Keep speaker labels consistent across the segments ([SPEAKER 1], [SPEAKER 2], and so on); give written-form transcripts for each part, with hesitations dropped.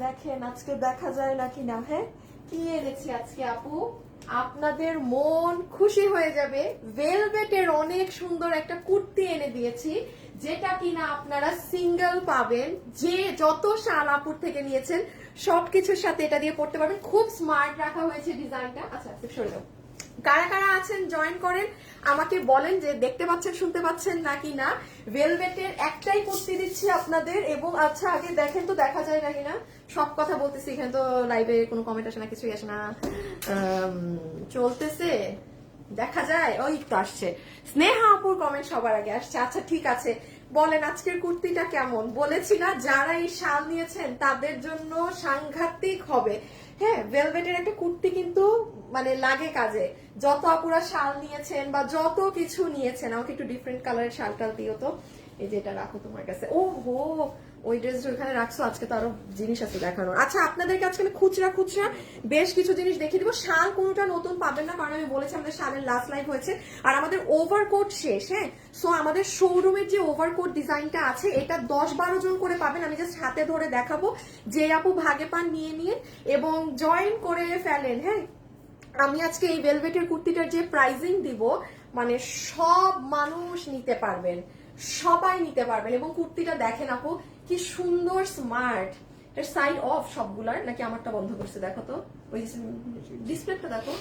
[SPEAKER 1] দেখেন আজকে দেখা যায় নাকি না। হ্যাঁ, কি এনেছি আজকে আপু, আপনাদের মন খুশি হয়ে যাবে। ভেলভেটের অনেক সুন্দর একটা কুর্তি এনে দিয়েছি, যেটা কিনা আপনারা সিঙ্গেল পাবেন। যে যত শাল আপুর থেকে নিয়েছেন সবকিছুর সাথে এটা দিয়ে পড়তে পারবেন। খুব স্মার্ট রাখা হয়েছে ডিজাইনটা। আচ্ছা সরে যাও। কারা কারা আছেন জয়েন করেন, আমাকে বলেন যে দেখতে পাচ্ছেন শুনতে পাচ্ছেন নাকি না। ভেলভেটের একটাই কুর্তি দিচ্ছি আপনাদের। এবং আচ্ছা আগে দেখেন তো দেখা যায় নাকি না। সব কথা বলতেছি, এখানে তো লাইভে কোনো কমেন্ট আসে না, কিছুই আসে না। চলতেছে, দেখা যায়। ওই তো আসছে, স্নেহা আপুর কমেন্ট সবার আগে আসছে। আচ্ছা ঠিক আছে, বলেন আজকের কুর্তিটা কেমন। বলেছি না যারা এই শাল নিয়েছেন তাদের জন্য সাংঘাতিক হবে। হ্যাঁ, ভেলভেটের একটা কুর্তি কিন্তু মানে লাগে কাজে। যত আপুরা শাল নিয়েছেন বা যত কিছু নিয়েছেন, আমাকে একটু ডিফারেন্ট কালারের শাল টাল দিও তো। এই যে এটা রাখো তোমার কাছে। ও হো, ওই ড্রেস ওখানে রাখছো, আজকে তো আরো জিনিস আছে দেখানোর। আচ্ছা আপনাদেরকে আজকে আমি খুচরা খুচরা বেশ কিছু জিনিস দেখিয়ে দিব। শাল কোনোটা নতুন পাবেন না, কারণ আমি বলেছি আমাদের শালের লাস্ট লাইভ হয়েছে আর আমাদের ওভারকোট শেষ। হ্যাঁ, সো আমাদের শোরুমের যে ওভারকোট ডিজাইনটা আছে এটা 10-12 জন করে পাবেন। আমি জাস্ট হাতে ধরে দেখাবো, যে আপু ভাগে পান নিয়ে নিয়ে এবং জয়েন করে ফেলেন। হ্যাঁ, আমি আজকে এই ভেলভেটের কুর্তিটার যে প্রাইজিং দিব, মানে সব মানুষ নিতে পারবেন, সবাই নিতে পারবেন। এবং কুর্তিটা দেখেন আপু কি সুন্দর স্মার্ট। এর সাইড অফ সবগুলার, নাকি আমারটা বন্ধ করছে দেখো তো, ওই ডিসপ্লেটা দেখো,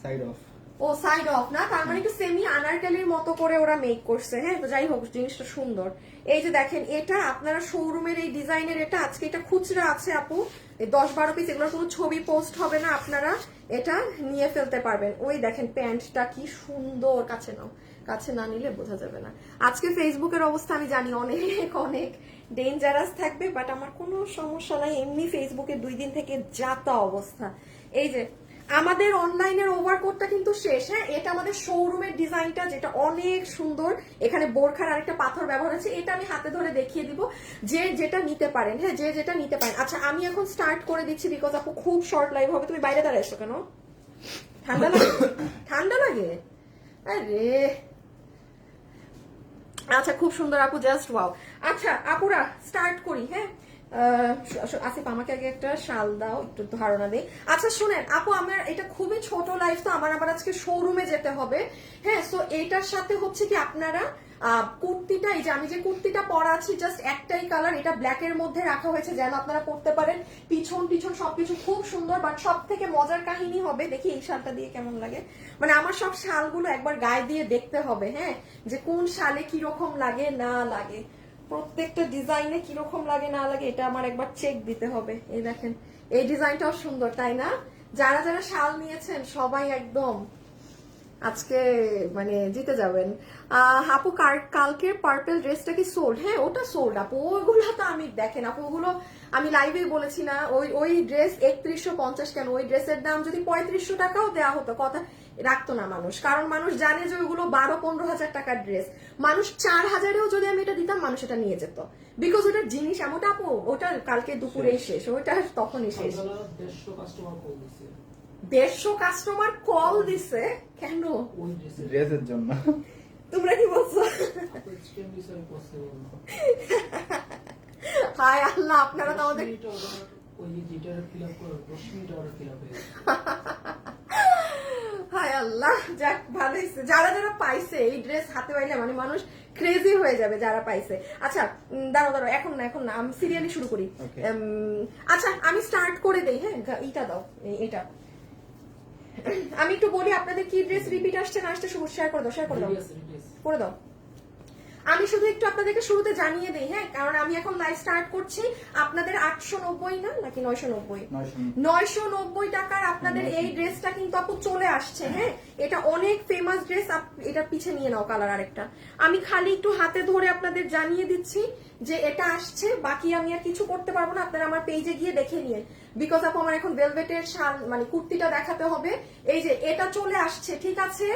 [SPEAKER 2] সাইড অফ।
[SPEAKER 1] ও সাইড অফ না, তার মানে একটু সেমি আনারকালির মতো করে ওরা মেক করছে। হ্যাঁ, তো যাই হোক জিনিসটা সুন্দর। এই যে দেখেন, এটা আপনারা শোরুমের এই ডিজাইনের, এটা আজকে এটা খুচরা আছে আপু, এই 10-12 পিস। এগুলোর কোনো ছবি পোস্ট হবে না, আপনারা এটা নিয়ে ফেলতে পারবেন। ওই দেখেন প্যান্টটা কি সুন্দর, কাছে নাও, কাছে না নিলে বোঝা যাবে না। আজকে ফেসবুকের অবস্থা আমি জানি অনেক অনেক ডেঞ্জারাস থাকবে, বাট আমার কোনো সমস্যা নাই। এমনি ফেসবুকে 2 দিন থেকে যাতা অবস্থা। এই যে আমাদের অনলাইনের ওভারকোটটা কিন্তু শেষ। হ্যাঁ, এটা আমাদের শোরুমের ডিজাইনটা, যেটা অনেক সুন্দর। এখানে বোরখার আরেকটা পাথর ব্যবহার আছে, এটা আমি হাতে ধরে দেখিয়ে দিব যে যেটা নিতে পারেন। হ্যাঁ, যে যেটা নিতে পারেন। আচ্ছা আমি এখন স্টার্ট করে দিচ্ছি, বিকজ আপু খুব শর্ট লাইভ হবে। তুমি বাইরে দাঁড়াইছো কেন? ঠান্ডা লাগে? ঠান্ডা লাগে? আরে আচ্ছা, খুব সুন্দর আপু, জাস্ট ওয়াও। আচ্ছা আপুরা স্টার্ট করি। হ্যাঁ, আসিফ আমাকে আগে একটা শাল দাও, একটু ধারণা দেই। আচ্ছা শুনেন আপু, আমার এটা খুবই ছোট লাইফ, তো আমার আবার আজকে শোরুমে যেতে হবে। হ্যাঁ, সো এইটার সাথে হচ্ছে কি আপনারা কুর্তিটা, এই যে আমি যে কুর্তিটা পরা আছি জাস্ট একটাই কালার, এটা ব্ল্যাক এর মধ্যে রাখা হয়েছে যেন আপনারা পরতে পারেন। পিছন টিছন সবকিছু খুব সুন্দর। বাট সব থেকে মজার কাহিনী হবে, দেখি এই শালটা দিয়ে কেমন লাগে। মানে আমার সব শালগুলো একবার গায়ে দিয়ে দেখতে হবে। হ্যাঁ, যে কোন শালে কিরকম লাগে না লাগে, প্রত্যেকটা ডিজাইনে কিরকম লাগে না লাগে, এটা আমার একবার চেক দিতে হবে। এই দেখেন, এই ডিজাইনটাও সুন্দর তাই না? যারা যারা শাল নিয়েছেন সবাই একদম আজকে মানে জিতে যাবেন। আপু কালকের পার্পল ড্রেসটা কি সোল্ড? হ্যাঁ ওটা সোল্ড আপু। ওইগুলো তো আমি দেখেন আপু, ওগুলো আমি লাইভে বলেছি না, ওই ড্রেস 3150 কেন, ওই ড্রেসের দাম যদি 3500 টাকাও দেওয়া হতো কথা রাখতো না মানুষ, কারণ মানুষ জানে যে ওইগুলো 12-15 হাজার টাকার ড্রেস। মানুষ 4000-এও যদি আমি এটা দিতাম মানুষ এটা নিয়ে যেত, বিকজ ওটার জিনিস এমনটা আপু। ওটা কালকে দুপুরেই শেষ, ওইটা তখনই শেষ। 150 কাস্টমার কল দিছে কেন?
[SPEAKER 2] ড্রেসের জন্য।
[SPEAKER 1] তোমরা কি বলছো? হায় আল্লাহ, আপনারা তো আমাদের হায় আল্লাহ, যাক ভালো হয়েছে। যারা যারা পাইছে এই ড্রেস হাতে পাইলে মানে মানুষ ক্রেজি হয়ে যাবে যারা পাইছে। আচ্ছা দাঁড়াও, এখন না আমি সিরিয়ালি শুরু করি। আচ্ছা আমি স্টার্ট করে দেই। হ্যাঁ, এইটা দাও, এইটা আমি একটু বলি আপনাদের কি ড্রেস রিপিট আসছে না আসছে, শেয়ার করে দাও। আমি শুধু একটু আপনাদেরকে শুরুতে জানিয়ে দেই। হ্যাঁ, কারণ আমি এখন লাইভ স্টার্ট করছি। আপনাদের 890 না নাকি 990 টাকার আপনাদের এই ড্রেসটা কিন্তু আপু চলে আসছে। হ্যাঁ, এটা অনেক ফেমাস ড্রেস। এটা পিছে নিয়ে নাও কালার আরেকটা। আমি খালি একটু হাতে ধরে আপনাদের জানিয়ে দিচ্ছি যে এটা আসছে, বাকি আমি আর কিছু করতে পারবো না। আপনারা আমার পেজে গিয়ে দেখে নিন, বিকজ আপু আমার এখন ভেলভেটের শাল মানে কুর্তিটা দেখাতে হবে। এই যে এটা চলে আসছে, ঠিক আছে।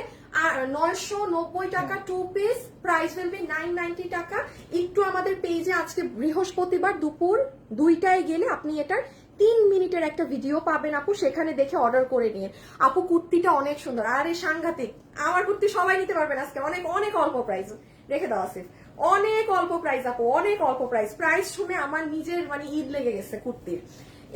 [SPEAKER 1] আর 990 টাকা 2 পিস, প্রাইস উইল বি 990 টাকা। একটু আমাদের পেজে আজকে বৃহস্পতিবার দুপুর 2টায় গেলে আপনি এটার 3 মিনিটের একটা ভিডিও পাবেন আপু, সেখানে দেখে অর্ডার করে নিন। আপু কুর্তিটা অনেক সুন্দর, আর এই সাংঘাতিক। আমার কুর্তি সবাই নিতে পারবেন আজকে, অনেক অনেক অল্প প্রাইস। রেখে দাও আসিফ, অনেক অল্প প্রাইস আপু, অনেক অল্প প্রাইস। প্রাইস শুনে আমার নিজের মানে ঈদ লেগে গেছে কুর্তির।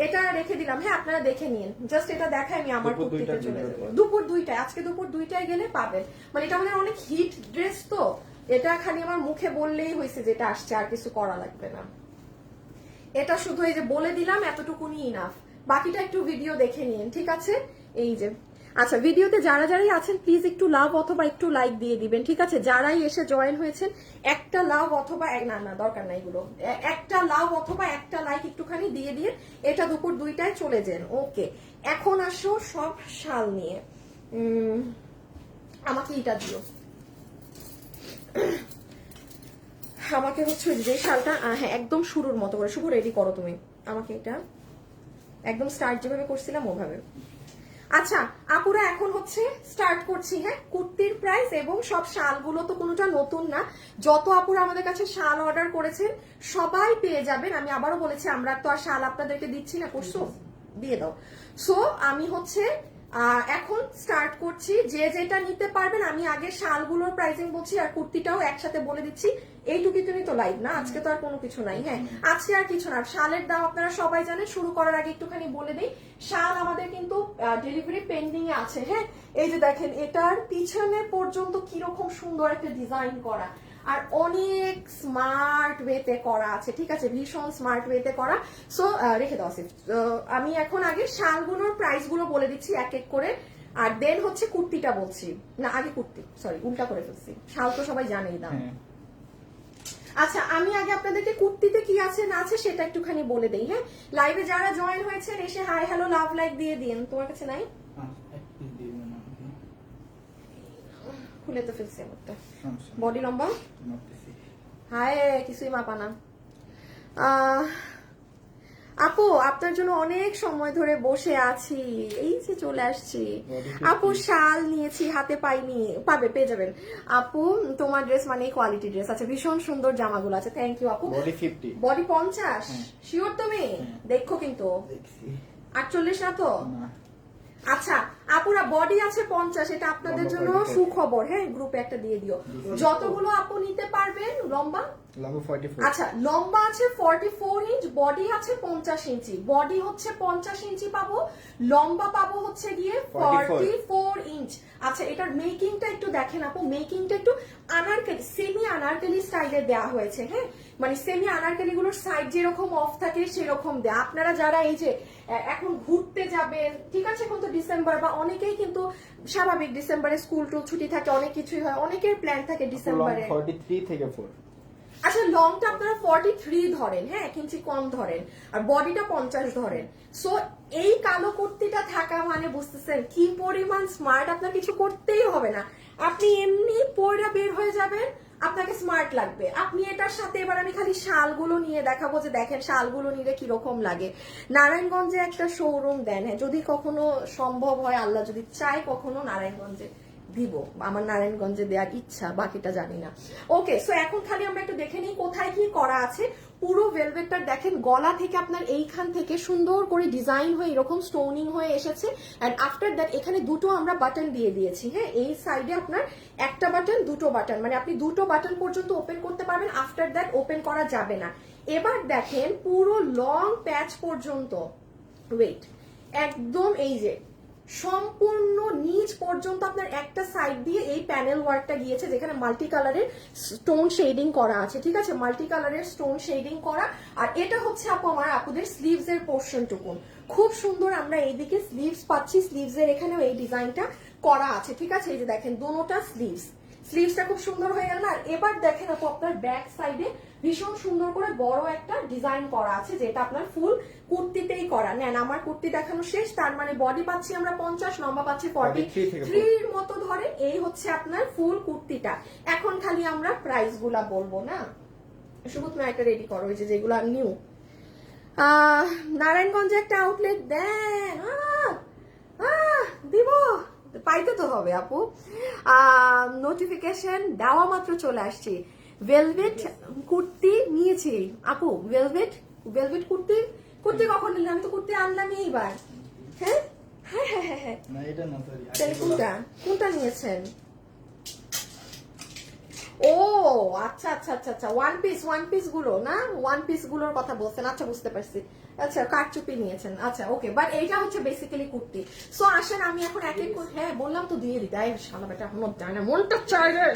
[SPEAKER 1] এটা রেখে দিলাম, হ্যাঁ আপনারা দেখে নিন। জাস্ট এটা দেখাই আমি আমার কুর্তিতে চলে যাবো দুপুর 2টায়। আজকে দুপুর 2টায় গেলে পাবেন। মানে এটা আমাদের অনেক হিট ড্রেস তো, এটা খালি আমার মুখে বললেই হয়েছে যেটা আসছে, আর কিছু করা লাগবে না। এটা শুধু এই যে বলে দিলাম এতটুকুনি ইনাফ, বাকিটা একটু ভিডিও দেখে নিন, ঠিক আছে? এই যে আচ্ছা, ভিডিওতে যারা যারাই আছেন প্লিজ একটু লাভ অথবা একটু লাইক দিয়ে দিবেন, ঠিক আছে? যারাই এসে জয়েন হয়েছেন একটা লাভ অথবা না না দরকার নাই এগুলো, একটা লাভ অথবা একটা লাইক একটুখানি দিয়ে দিয়ে এটা দুপুর 2টায় চলে যান। ওকে, এখন আসো সব শাল নিয়ে। আমাকে এটা দিও, আমাকে হচ্ছে যে শালটা, হ্যাঁ একদম শুরুর মতো করে। শুভ রেডি করো তুমি আমাকে এটা, একদম স্টার্ট যেভাবে করছিলাম ওভাবে। আচ্ছা আপুরা এখন হচ্ছে স্টার্ট করছি, হ্যাঁ? কুর্তির প্রাইস এবং সব শালগুলো তো কোনোটা নতুন না, যত আপুরা আমাদের কাছে শাল অর্ডার করেছেন সবাই পেয়ে যাবেন। আমি আবারও বলেছি আমরা তো আর শাল আপনাদেরকে দিচ্ছি না, করছো দিয়ে দাও। সো আমি হচ্ছে এখন স্টার্ট করছি, যে যেটা নিতে পারবেন। আমি আগে শালগুলোর প্রাইসিং বলছি আর কুর্তিটাও একসাথে বলে দিচ্ছি। এইটুকুই তো লাইভ না, আজকে তো আর কোনো কিছু নাই। হ্যাঁ আজকে আর কিছু না। শালের দাম আপনারা সবাই জানেন, শুরু করার আগে একটুখানি বলে দিই, শাল আমাদের কিন্তু ডেলিভারি পেন্ডিং এ আছে। হ্যাঁ এই যে দেখেন এটার পিছনে পর্যন্ত কিরকম সুন্দর একটা ডিজাইন করা, আর অনেক স্মার্ট ওয়েতে করা আছে, ঠিক আছে? ভীষণ স্মার্ট ওয়েতে করা। সো রেখে দাও আসিফ। আমি এখন আগে শালগুলোর প্রাইস গুলো বলে দিচ্ছি এক এক করে, আর দেন হচ্ছে কুর্তিটা বলছি। না আগে কুর্তি, সরি উল্টা করে ফেলছি, শাল তো সবাই জানেই দাম। আচ্ছা আমি আগে আপনাদেরকে কুর্তিতে কি আছে না আছে সেটা একটুখানি বলে দেই। হ্যাঁ লাইভে যারা জয়েন হয়েছেন এসে হাই হ্যালো লাভ লাইক দিয়ে দিন। তোমার কাছে নাই? খুলে তো ফেলছি আমারটা। বডি লম্বা হায় কিছুই মাপা না। আপু আপনার জন্য অনেক সময় ধরে বসে আছি, এই যে চলে আসছি। আপু শাল নিয়েছি, হাতে পাইনি, পেয়ে যাবেন আপু। তোমার ড্রেস মানে কোয়ালিটি ড্রেস আছে, ভীষণ সুন্দর জামাগুলো আছে। থ্যাংক ইউ আপু।
[SPEAKER 2] বডি 50,
[SPEAKER 1] বডি 50 শিওর তুমি? দেখো কিন্তু 48 না তো? আচ্ছা আপুরা বডি আছে 50, এটা আপনাদের জন্য সুখবর। হ্যাঁ গ্রুপে একটা দিয়ে দিও। যতগুলো আপু নিতে পারবেন। লম্বা আচ্ছা লম্বা আছে 44 ইঞ্চ, বডি আছে 50 ইঞ্চি। বডি হচ্ছে 50 ইঞ্চি পাবো, লম্বা পাবো হচ্ছে গিয়ে 44 ইঞ্চ। আচ্ছা এটার মেকিংটা একটু দেখেন আপু, মেকিংটা একটু আনারকলি, সেমি আনারকলি স্টাইলে দেওয়া হয়েছে। হ্যাঁ মানে সেমি আনারকলি গুলোর সাইড যেরকম অফ থাকে সেরকম দেয়া। আপনারা যারা এই যে এখন ঘুরতে যাবেন, ঠিক আছে? এখন তো ডিসেম্বর, বা অনেকেই কিন্তু স্বাভাবিক ডিসেম্বরে স্কুল টুল ছুটি থাকে, অনেক কিছুই হয়, অনেকের প্ল্যান থাকে ডিসেম্বরে।
[SPEAKER 2] 43 থেকে 4।
[SPEAKER 1] আচ্ছা লংটা আপনারা 43 ধরেন, হ্যাঁ কিঞ্চি কম ধরেন, আর বডিটা 50 ধরেন। সো এই কালো কুর্তিটা থাকা মানে বুঝতেছেন কি পরিমাণ স্মার্ট। আপনার কিছু করতেই হবে না, আপনি এমনি পরে বের হয়ে যাবেন, আপনাকে স্মার্ট লাগবে। আপনি এটার সাথে, এবার আমি খালি শালগুলো নিয়ে দেখাবো যে দেখেন শালগুলো নিলে কিরকম লাগে। নারায়ণগঞ্জে একটা শোরুম দেন, হ্যাঁ যদি কখনো সম্ভব হয়, আল্লাহ যদি চাই কখনো নারায়ণগঞ্জে দিব, আমার নারায়ণগঞ্জে দেওয়ার ইচ্ছা, বাকিটা জানি না। ওকে সো এখন খালি আমরা একটু দেখে নিই কোথায় কি করা আছে। পুরো ভেলভেটটা দেখেন, গলা থেকে আপনার এইখান থেকে সুন্দর করে ডিজাইন হয়ে এরকম স্টোনিং হয়ে এসেছে। এন্ড আফটার দ্যাট এখানে দুটো আমরা বাটন দিয়ে দিয়েছি। হ্যাঁ এই সাইডে আপনার একটা বাটন, দুটো বাটন, মানে আপনি দুটো বাটন পর্যন্ত ওপেন করতে পারবেন, আফটার দ্যাট ওপেন করা যাবে না। এবার দেখেন পুরো লং প্যাচ পর্যন্ত, ওয়েট, একদম এই যে সম্পূর্ণ নিচ পর্যন্ত আপনার একটা সাইড দিয়ে এই প্যানেল ওয়ার্কটা গিয়েছে, যেখানে মাল্টি কালারের স্টোন শেডিং করা আছে, ঠিক আছে? মাল্টি কালারের স্টোন শেডিং করা। আর এটা হচ্ছে আপু আমার আপুদের স্লিভস এর পোর্শনটুকু, খুব সুন্দর আমরা এইদিকে স্লিভস পাচ্ছি, স্লিভস এর এখানেও এই ডিজাইনটা করা আছে, ঠিক আছে? এই যে দেখেন দোনোটা স্লিভসটা খুব সুন্দর হয়ে গেল। আর এবার দেখেন আপু আপনার ব্যাক সাইডে ভীষণ সুন্দর করে বড় একটা ডিজাইন করা আছে, যেটা আপনার ফুল কুর্তিতেই করা। নেন আমার কুর্তি দেখানো শেষ, তার মানে বডি পাচ্ছি আমরা 50, লম্বা পাচ্ছি 43 মতো ধরে। এই হচ্ছে আপনার ফুল কুর্তিটা। এখন খালি আমরা প্রাইস গুলা বলবো না, শুধু তুমি একটা রেডি করো, ওই যে যেগুলো নিউ। নারায়ণগঞ্জে একটা আউটলেট দেন, দিব, পাইতে তো হবে আপু। নোটিফিকেশন দেওয়া মাত্র চলে আসছি। ভেলভেট কুর্তি নিয়েছি আপু, ভেলভেট কুর্তি কখন নিলাম? আমি তো কুর্তি আনলামই এইবার। হ্যাঁ হ্যাঁ হ্যাঁ হ্যাঁ হ্যাঁ কোনটা নিয়েছেন? ও আচ্ছা আচ্ছা আচ্ছা আচ্ছা, ওয়ান পিস গুলো না, ওয়ান পিস গুলোর কথা বলছেন, আচ্ছা বুঝতে পারছি। আচ্ছা কারচুপি নিয়েছেন, আচ্ছা ওকে, বাট এইটা হচ্ছে বেসিক্যালি কুর্তি। সো আসেন আমি এখন এক এক করে, হ্যাঁ বললাম তো দিয়ে দিতে, শালা বেটা এখনো যায় না, মনটা চায় রে।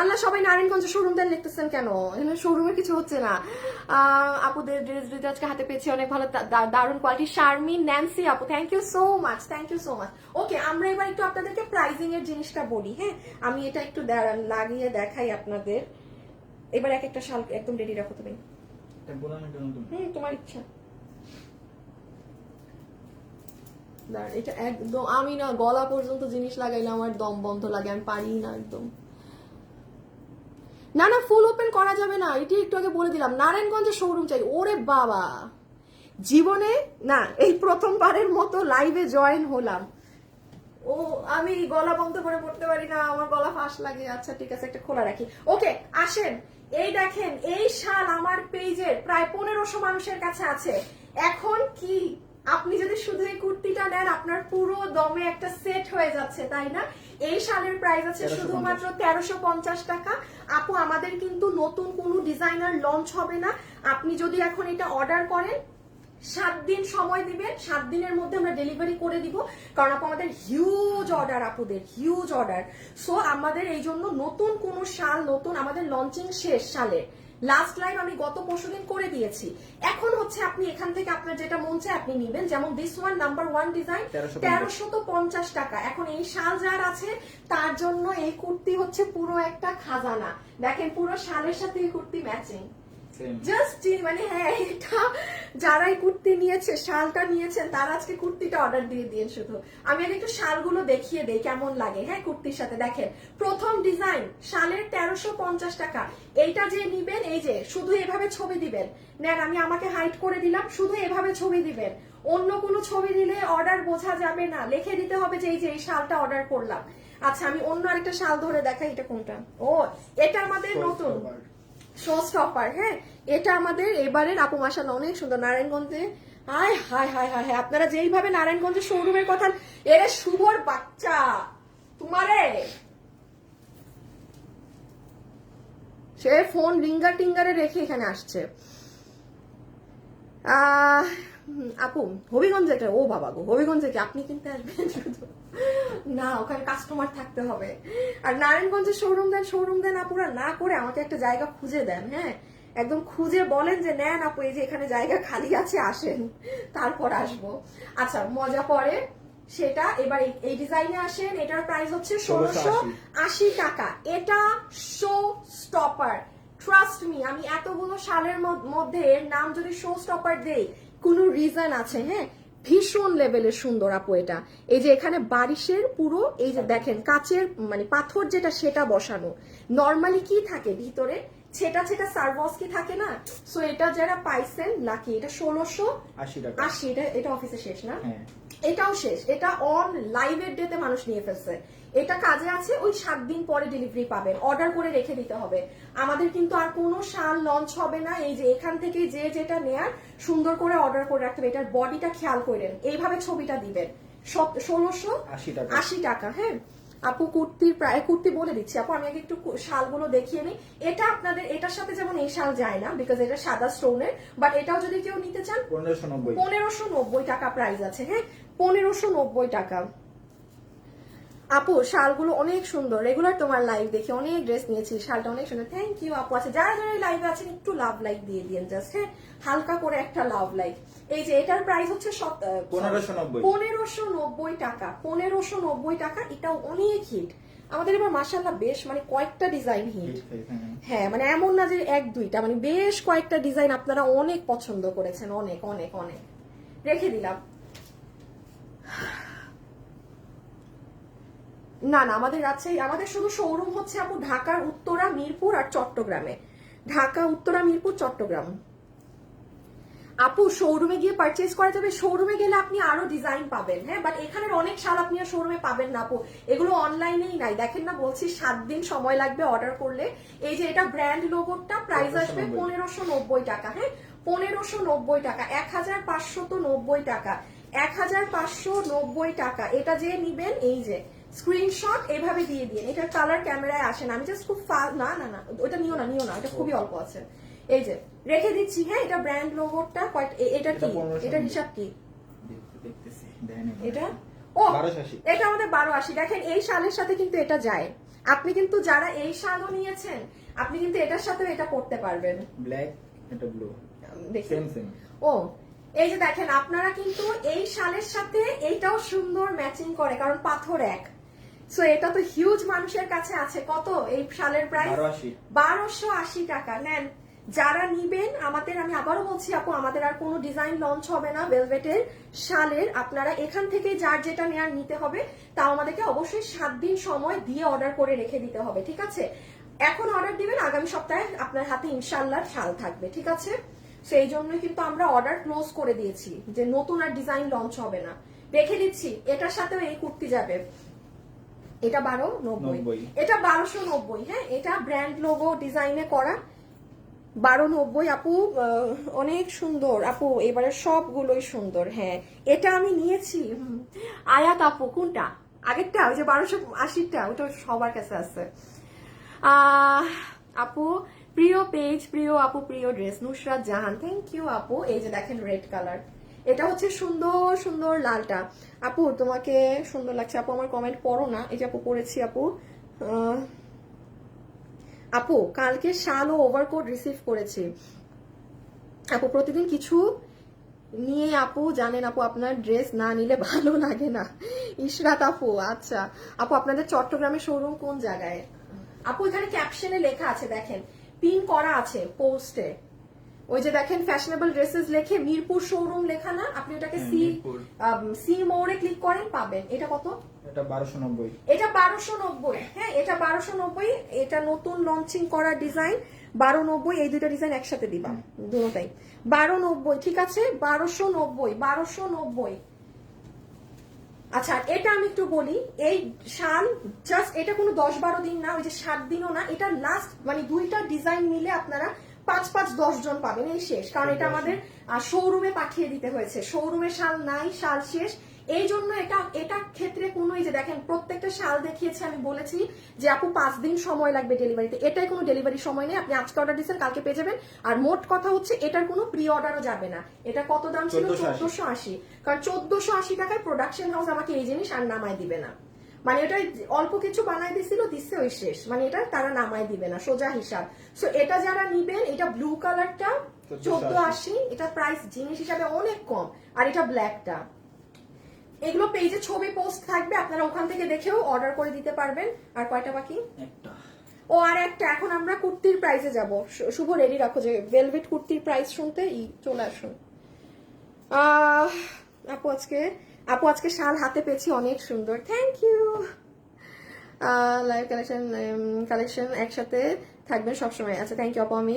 [SPEAKER 1] আল্লাহ সবাই নারায়ণগঞ্জ শোরুম দেন লিখতেছেন কেন? শোরুমে কিছু হচ্ছে না। আপুদের ড্রেস আজকে হাতে পেয়েছি, অনেক ভালো, দারুণ কোয়ালিটি। শারমিন, ন্যান্সি আপু, thank you so much, thank you so much. Okay, আমরা এবার একটু আপনাদেরকে প্রাইজিং এর জিনিসটা বলি। হ্যাঁ, আমি এটা একটু লাগিয়ে দেখাই আপনাদের। এবার এক একটা শাল একদম রেডি রাখো তুমি। তোমার ইচ্ছা। এটা একদম, আমি না গলা পর্যন্ত জিনিস লাগাইলে আমার দম বন্ধ লাগে, আমি পারি না একদম। না না, ফুল ওপেন করা যাবে না, এটি একটু আগে বলে দিলাম। নারায়ণগঞ্জে শোরুম চাই, ওরে বাবা, জীবনে না এই প্রথমবারের মতো লাইভে জয়েন হলাম। ও আমি গলা বন্ধ করে পড়তে পারি না, আমার গলা ফাঁস লাগে। আচ্ছা ঠিক আছে, একটা খোলা রাখি। ওকে আসেন, এই দেখেন এই শাল আমার পেজের প্রায় 1500 মানুষের কাছে আছে। এখন কি আপনি যদি শুধু এই কুর্তিটা নেন, আপনার পুরো দমে একটা সেট হয়ে যাচ্ছে, তাই না? এই শালের প্রাইস আছে শুধুমাত্র 1350 টাকা। আপু আমাদের কিন্তু নতুন কোনো ডিজাইনার লঞ্চ হবে না। আপনি যদি এখন এটা অর্ডার করেন, 7 দিন সময় দিবেন, 7 দিনের মধ্যে আমরা ডেলিভারি করে দিব, কারণ আপু আমাদের হিউজ অর্ডার, আপুদের হিউজ অর্ডার। সো আমাদের এই জন্য নতুন কোন শাল, নতুন আমাদের লঞ্চিং শেষ শালের। লাস্ট লাইভ আমি গত পরশুদিন করে দিয়েছি। এখন হচ্ছে আপনি এখান থেকে আপনার যেটা মন চায় আপনি নিবেন। যেমন দিস ওয়ান নাম্বার 1 ডিজাইন 1350 টাকা। এখন এই শাল যার আছে তার জন্য এই কুর্তি হচ্ছে পুরো একটা খাজানা। দেখেন পুরো শালের সাথে এই কুর্তি ম্যাচিং, জাস্ট মানে হ্যাঁ, এটা যারা এই কুর্তি নিয়েছে, শালটা নিয়েছেন, তারা আজকে কুর্তিটা অর্ডার দিয়ে দিন। শুধু আমি আগে একটু শালগুলো দেখিয়ে দেই কেমন লাগে। হ্যাঁ, কুর্তির সাথে দেখেন প্রথম ডিজাইন শালের 1350 টাকা। এইটা যে নিবেন, এই যে শুধু এভাবে ছবি দিবেন, নেন আমি আমাকে হাইড করে দিলাম, শুধু এভাবে ছবি দিবেন, অন্য কোনো ছবি দিলে অর্ডার বোঝা যাবে না, লিখে দিতে হবে যে এই যে এই শালটা অর্ডার করলাম। আচ্ছা আমি অন্য আরেকটা শাল ধরে দেখাই, এটা কোনটা? ও এটা আমাদের নতুন শো স্টপার। হ্যাঁ, এটা আমাদের এবারের, আপু মাশাআল্লাহ অনেক সুন্দর। নারায়ণগঞ্জে হায় হায় হায় হায়, আপনারা যেইভাবে নারায়ণগঞ্জের শোরুমের কথা, এরে শুভর বাচ্চা তোমারে, সে ফোন রিঙ্গার টিঙ্গারে রেখে এখানে আসছে। আপু হবিগঞ্জে, ও বাবা গো, হবিগঞ্জে কি আপনি কিনতে আসবেন? শুধু না, ওখানে কাস্টমার থাকতে হবে। আর নারায়ণগঞ্জের শোরুম দেন আপুরা, না করে আমাকে একটা জায়গা খুঁজে দেন। হ্যাঁ, একদম খুঁজে বলেন যে নেন আপু, এই যে এখানে জায়গা খালি আছে, আসেন, তারপর আসবো। আচ্ছা মজা পরে সেটা। এবার এই ডিজাইনে আসেন, এটার প্রাইস হচ্ছে 1680 টাকা। এটা শো স্টপার, ট্রাস্ট মি, আমি এতগুলো শালের মধ্যে এর নাম যদি শো স্টপার দেই, কোনো রিজন আছে। হ্যাঁ, ভীষণ লেভেলের সুন্দর আপু এটা। এই যে এখানে বারিশের পুরো এই যে দেখেন কাচের মানে পাথর যেটা সেটা বসানো। নরমালি কি থাকে ভিতরে ছেটা ছেটা সার্ভস কি থাকে না? সো এটা যারা পাইছেন লাকি। এটা 1680 টাকা। এটা অফিসে শেষ না? এটাও শেষ। এটা অন লাইভের ডেতে মানুষ নিয়ে ফেলছে। এটা কাজে আছে, ওই 7 দিন পরে ডেলিভারি পাবেন, অর্ডার করে রেখে দিতে হবে। আমাদের কিন্তু আর কোনো শাল লঞ্চ হবে না। এই যে এখান থেকে যে যেটা নেয়ার সুন্দর করে অর্ডার করে রাখতে হবে। এটার বডিটা খেয়াল করেন, এইভাবে ছবিটা দিবেন। 1680 টাকা। হ্যাঁ আপু কুর্তি বলে দিচ্ছি আপু, আমি আগে একটু শালগুলো দেখিয়ে নিই। এটা আপনাদের এটার সাথে যেমন এই শাল যায় না, বিকজ এটা সাদা স্টোনের, বাট এটাও যদি কেউ নিতে চান 1590 টাকা প্রাইস আছে। হ্যাঁ 1590 টাকা। আপু শালগুলো অনেক সুন্দর, রেগুলার তোমার লাইভ দেখে অনেক ড্রেস নিয়েছি, শালটা অনেক সুন্দর। থ্যাংক ইউ আপু। আছে যারা যারা লাইভে আছেন একটু লাভ লাইক দিয়ে দিন জাস্ট। হ্যাঁ হালকা করে একটা লাভ লাইক। এই যে এটার প্রাইস হচ্ছে 1590 টাকা। 1590 টাকা। এটাও অনেক হিট আমাদের এবার মাশাআল্লাহ, বেশ মানে কয়েকটা ডিজাইন হিট। হ্যাঁ মানে এমন না যে 1-2টা, মানে বেশ কয়েকটা ডিজাইন আপনারা অনেক পছন্দ করেছেন, অনেক অনেক অনেক। রেখে দিলাম। না না, আমাদের রাজশাহী, আমাদের শুধু শোরুম হচ্ছে আপু ঢাকার উত্তরা, মিরপুর আর চট্টগ্রামে। ঢাকা, উত্তরা, মিরপুর, চট্টগ্রাম। আপু শোরুমে গিয়ে পারচেজ করা যাবে, শোরুমে গেলে আপনি আরো ডিজাইন পাবেন। হ্যাঁ বাট এখানের অনেক শাল আপনি আর শোরুমে পাবেন না আপু, এগুলো অনলাইনেই নাই। দেখেন না বলছি 7 দিন সময় লাগবে অর্ডার করলে। এই যে এটা ব্র্যান্ড লোগোটা, প্রাইস আসবে 1590 টাকা। হ্যাঁ 1590 টাকা। 1590 টাকা। 1590 টাকা। এটা যে নিবেন, এই যে স্ক্রিনশট এভাবে দিয়ে দিন। এটার কালার ক্যামেরায় আসে না, আমি জাস্ট খুব না না না ওটা নিও না, এটা খুবই অল্প আছে। এই যে রেখে দিচ্ছি, হ্যাঁ এটা ব্র্যান্ড লোগোটা এটা কি, এটা হিসাব কি
[SPEAKER 2] দেখতেছি দেন
[SPEAKER 1] এটা, ও
[SPEAKER 2] 1280
[SPEAKER 1] এটা আমাদের 1280। দেখেন এই শালের সাথে কিন্তু এটা যায়, আপনি কিন্তু যারা এই শালও নিয়েছেন আপনি কিন্তু এটার সাথেও এটা পড়তে পারবেন।
[SPEAKER 2] ব্ল্যাক, এটা ব্লু,
[SPEAKER 1] দেখেন
[SPEAKER 2] সেম
[SPEAKER 1] ও এই যে দেখেন আপনারা কিন্তু এই শালের সাথে এইটাও সুন্দর ম্যাচিং করে, কারণ পাথর এক। সো এটা তো হিউজ মানুষের কাছে আছে। কত এই শালের প্রাইস? 1280 টাকা। নেন যারা নিবেন, আমাদের আমি আবারও বলছি আপু, আমাদের আর কোনো ডিজাইন লঞ্চ হবে না ভেলভেটের শালের। আপনারা এখান থেকে যার যেটা নেয়ার নিতে হবে, তাও আমাদেরকে অবশ্যই 7 দিন সময় দিয়ে অর্ডার করে রেখে দিতে হবে, ঠিক আছে? এখন অর্ডার দিবেন, আগামী সপ্তাহে আপনার হাতে ইনশাল্লাহ শাল থাকবে, ঠিক আছে? সেই জন্যই কিন্তু আমরা অর্ডার ক্লোজ করে দিয়েছি, যে নতুন আর ডিজাইন লঞ্চ হবে না। রেখে দিচ্ছি, এটার সাথেও এই কুর্তি যাবে। এটা 1290, এটা 1290। হ্যাঁ এটা ব্র্যান্ড লোগো ডিজাইনে করা, 1290 আপু। অনেক সুন্দর আপু, এবারে সবগুলোই সুন্দর। হ্যাঁ এটা আমি নিয়েছি। আয়াত আপু কোনটা? আগেরটা ওই যে 1280টা, ওটা সবার কাছে আছে। আপু প্রিয় পেজ, প্রিয় আপু, প্রিয় dress, Nusrat Jahan, thank you আপু। এই যে দেখেন রেড কালার, এটা হচ্ছে সুন্দর সুন্দর লালটা। আপু তোমাকে সুন্দর লাগছে আপু, আমার কমেন্ট পড়ো না। এই যে আপু পড়েছি আপু। আপু কালকে শাল ও ওভারকোট রিসিভ করেছি আপু। প্রতিদিন কিছু নিয়ে আপু, জানেন আপু আপনার ড্রেস না নিলে ভালো লাগে না। ইশরাত আপু, আচ্ছা আপু আপনাদের চট্টগ্রামের শোরুম কোন জায়গায়? আপু এখানে ক্যাপশনে লেখা আছে, দেখেন পিন করা আছে পোস্টে, ওই যে দেখেন ফ্যাশনেবল ড্রেসেস লেখে মিরপুর শোরুম লেখা না, আপনি ওটাকে সি মোড়ে ক্লিক করেন পাবেন। এটা কত?
[SPEAKER 2] এটা 1290।
[SPEAKER 1] এটা 1290। হ্যাঁ এটা 1290, এটা নতুন লঞ্চিং করা ডিজাইন। 1290, এই দুটো ডিজাইন একসাথে দিবা দুটোটাই 1290, ঠিক আছে? 1290। আচ্ছা এটা আমি একটু বলি, এই শাল জাস্ট এটা কোনো 10-12 দিন না, ওই যে 7 দিনও না, এটা লাস্ট মানে দুইটা ডিজাইন মিলে আপনারা 5-10 জন পাবেন, এই শেষ। কারণ এটা আমাদের শোরুমে পাঠিয়ে দিতে হয়েছে, শোরুমে শাল নাই, শাল শেষ। এই জন্য এটা ক্ষেত্রে কোনো, এই যে দেখেন প্রত্যেকটা শাল দেখিয়েছে, আমি বলেছি যে আপু 5 দিন সময় লাগবে ডেলিভারিতে, এটাই কোনো ডেলিভারি সময় নেই। আপনি আজকে অর্ডার দিচ্ছেন কালকে পেয়ে যাবেন। আর মোট কথা হচ্ছে এটার কোনো প্রি অর্ডারও যাবে না। এটা কত দাম ছিল? 1480। কারণ 1480 টাকায় প্রোডাকশন হাউস আমাকে এই জিনিস আর নামায় দিবে না, মানে এটা অল্প কিছু বানাই দিচ্ছে ওই শেষ, মানে এটা তারা নামাই দিবে না, সোজা হিসাব। সো এটা যারা নিবেন, এটা ব্লু কালারটা 1480, এটা প্রাইস জিনিস হিসাবে অনেক কম। আর এটা ব্ল্যাকটা, এগুলো পেজে ছবি পোস্ট থাকবে, আপনারা ওখান থেকে দেখেও অর্ডার করে দিতে পারবেন। আর কয়টা বাকি?
[SPEAKER 2] একটা।
[SPEAKER 1] ও আর একটা। এখন আমরা কুর্তির প্রাইসে যাব। শুভ রেডি রাখো, যে ভেলভেট কুর্তির প্রাইস শুনতে চলে আসুন। আপু আজকে শাল হাতে পেয়েছি, অনেক সুন্দর, থ্যাংক ইউ। লাইভ কালেকশন একসাথে থাকবেন সবসময়। আচ্ছা থ্যাংক ইউ আপু। আমি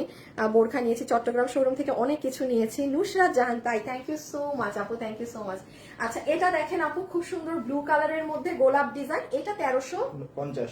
[SPEAKER 1] বোরখা নিয়েছি চট্টগ্রাম শোরুম থেকে, অনেক কিছু নিয়েছি। নুসরাত জাহান, তাই থ্যাংক ইউ সো মাচ আপু, থ্যাংক ইউ সো মাচ। আচ্ছা এটা দেখেন আপু, খুব সুন্দর ব্লু কালারের মধ্যে গোলাপ ডিজাইন, এটা 1350।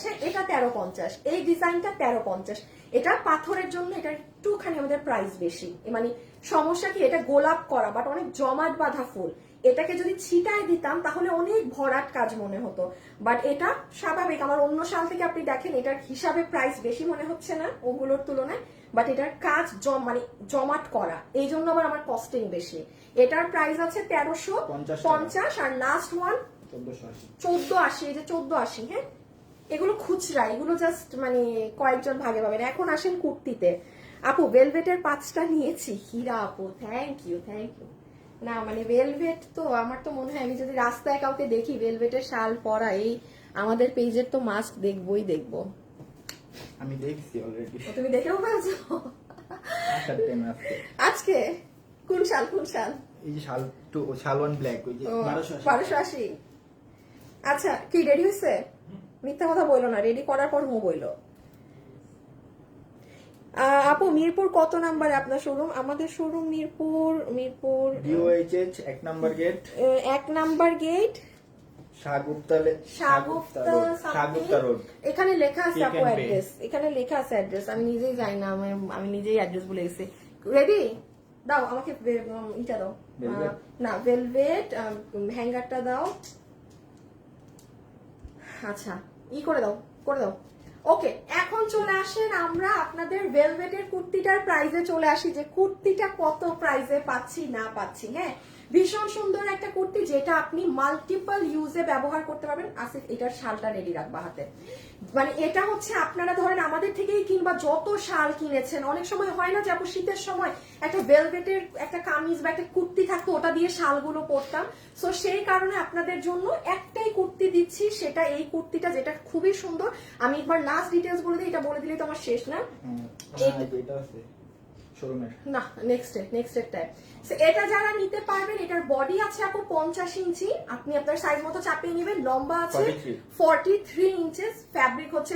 [SPEAKER 1] হ্যাঁ এটা 1350, এই ডিজাইনটা 1350। এটা পাথরের জন্য এটা একটুখানি আমাদের প্রাইস বেশি, মানে সমস্যা কি, এটা গোলাপ করা বাট অনেক জমাট বাঁধা ফুল। এটাকে যদি ছিটায় দিতাম তাহলে অনেক ভরাট কাজ মনে হতো, বাট এটা স্বাভাবিক। আমার অন্য শাল থেকে আপনি দেখেন এটার হিসাবে প্রাইস বেশি মনে হচ্ছে না ওগুলোর তুলনায়, বাট এটার কাজ মানে জমাট করা, এই জন্য আবার আমার কস্টিং বেশি। এটার প্রাইস আছে 1350, আর লাস্ট ওয়ান 1480। এই যে 1480, হ্যাঁ এগুলো খুচরা, এগুলো জাস্ট মানে কয়েকজন ভাগে পাবেন। এখন আসেন কুর্তিতে। আপু ভেলভেটের 5টা নিয়েছি। হীরা আপু, থ্যাংক ইউ। না মানে ভেলভেট তো আমার তো মনে হয়, আমি যদি রাস্তায় কাউকে দেখি ভেলভেটের শাল পরা, এই আমাদের পেজের তো মাস্ট দেখবো।
[SPEAKER 2] আমি দেখছি অলরেডি।
[SPEAKER 1] তুমি দেখেও ফেলছো আজকে? কোন শাল?
[SPEAKER 2] এই যে শাল ওয়ান ব্ল্যাক, ওই যে
[SPEAKER 1] 1280। আচ্ছা কি রেডি হয়েছে? মিথ্যা কথা বললো না, রেডি করার পর বললো। আপু মিরপুর কত নাম্বারে আপনার শোরুম? আমাদের showroom Mirpur
[SPEAKER 2] DOHS 1 number gate,
[SPEAKER 1] 1 number gate,
[SPEAKER 2] Shahgupta road.
[SPEAKER 1] এখানে লেখা আছে আপু অ্যাড্রেস, এখানে লেখা আছে অ্যাড্রেস, আমি নিজেই যাই না, আমি নিজেই অ্যাড্রেস বলে গেছি। রেডি দাও আমাকে, ইটা দাও না, ভেলভেট হ্যাঙ্গারটা দাও। আচ্ছা করে দাও করে দাও। ওকে, এখন চলে আসেন আমরা আপনাদের ভেলভেটের কুর্তিটার প্রাইসে চলে আসি, যে কুর্তিটা কত প্রাইসে পাচ্ছি না পাচ্ছি। হ্যাঁ, ভীষণ সুন্দর একটা কুর্তি যেটা আপনি মাল্টিপল ইউজে ব্যবহার করতে পারবেন। আসিফ এটার শালটা রেডি রাখবা হাতে, মানে এটা হচ্ছে আপনারা ধরেন আমাদের থেকেই কিংবা যত শাল কিনেছেন, অনেক সময় হয় না যে আপু শীতের সময় একটা ভেলভেটের একটা কামিজ বা একটা কুর্তি থাকতো, ওটা দিয়ে শালগুলো পরতাম। সো সেই কারণে আপনাদের জন্য একটাই কুর্তি দিচ্ছি, সেটা এই কুর্তিটা যেটা খুবই সুন্দর। আমি একবার লাস্ট ডিটেলস বলে দিই, এটা বলে দিলেই তো আমার শেষ না।
[SPEAKER 2] এটা আছে শোরুমের
[SPEAKER 1] না, নেক্সট এটা যারা নিতে পারবেন, এটার বডি আছে আপু 50 ইঞ্চি, আপনি আপনার সাইজ মতো চাপিয়ে নেবেন। লম্বা আছে 43 ইঞ্চেস, ফ্যাব্রিক হচ্ছে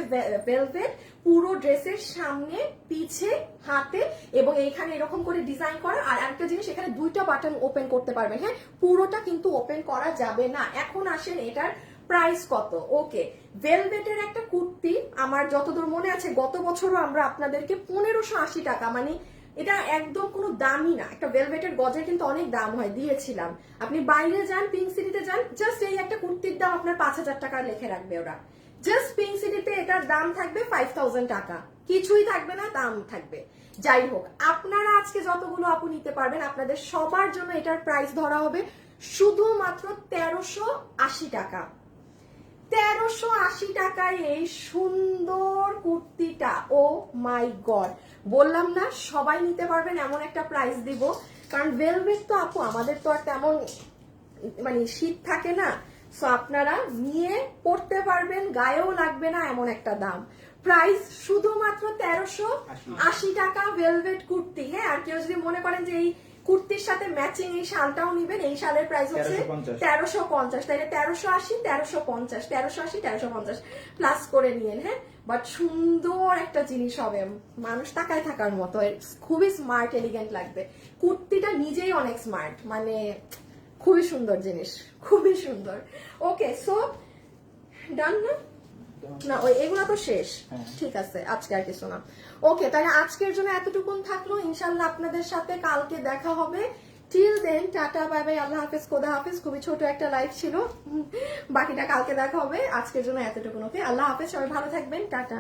[SPEAKER 1] ভেলভেট, পুরো ড্রেসের সামনে পিছে হাতে এবং এইখানে এরকম করে ডিজাইন করা। আর একটা জিনিস, এখানে দুইটা বাটন ওপেন করতে পারবেন। হ্যাঁ, পুরোটা কিন্তু ওপেন করা যাবে না। এখন আসেন এটার প্রাইস কত। ওকে, ভেলভেটের একটা কুর্তি আমার যতদূর মনে আছে গত বছরও আমরা আপনাদেরকে 1580 টাকা, মানে এটা একদম কোনো দামই না। একটা ভেলভেটের গজের কিন্তু অনেক দাম হয়, দিয়েছিলাম। আপনি বাইরে যান, পিঙ্ক সিটিতে যান, জাস্ট এই একটা কুর্তির দাম আপনার 5000 টাকা লিখে রাখবে ওরা। জাস্ট পিঙ্ক সিটিতে এটার দাম থাকবে 5000 টাকা, কিছুই থাকবে না, দাম থাকবে। যাই হোক, আপনারা আজকে যতগুলো আপু নিতে পারবেন, আপনাদের সবার জন্য এটার প্রাইস ধরা হবে শুধুমাত্র 1380 টাকা। 1380 টাকায় এই সুন্দর কুর্তিটা, ও মাই গড, বললাম না সবাই নিতে পারবেন এমন একটা প্রাইস দিব। কারণ ভেলভেট তো আপু আমাদের তো আর তেমন মানে শীত থাকে না, সো আপনারা নিয়ে পড়তে পারবেন, গায়েও লাগবে না এমন একটা দাম। প্রাইস শুধুমাত্র 1380 টাকা ভেলভেট কুর্তি। হ্যাঁ, আর কেউ যদি মনে করেন যে এই কুর্তির সাথে ম্যাচিং এই শালটাও নিবেন, এই শালের প্রাইস হচ্ছে 1350, তাইলে 1380 1350 1380 1350 প্লাস করে নিয়েন। হ্যাঁ, বাট সুন্দর একটা জিনিস হবে, মানুষ তাকায় থাকার মতো, খুবই স্মার্ট এলিগেন্ট লাগবে। কুর্তিটা নিজেই অনেক স্মার্ট, মানে খুবই সুন্দর জিনিস, খুবই সুন্দর। ওকে, সো ডান না? না, ওই এগুলো তো শেষ। ঠিক আছে, আজকে আর কিছু না। ওকে, তাহলে আজকের জন্য এতটুকুন থাকলো। ইনশাল্লাহ আপনাদের সাথে কালকে দেখা হবে। Till then tata, bye bye, আল্লাহ হাফেজ, খোদা হাফেজ। খুবই ছোট একটা লাইভ ছিল, বাকিটা কালকে দেখা হবে। আজকের জন্য এতটুকুন। ওকে, আল্লাহ হাফেজ, সবাই ভালো থাকবেন, টাটা।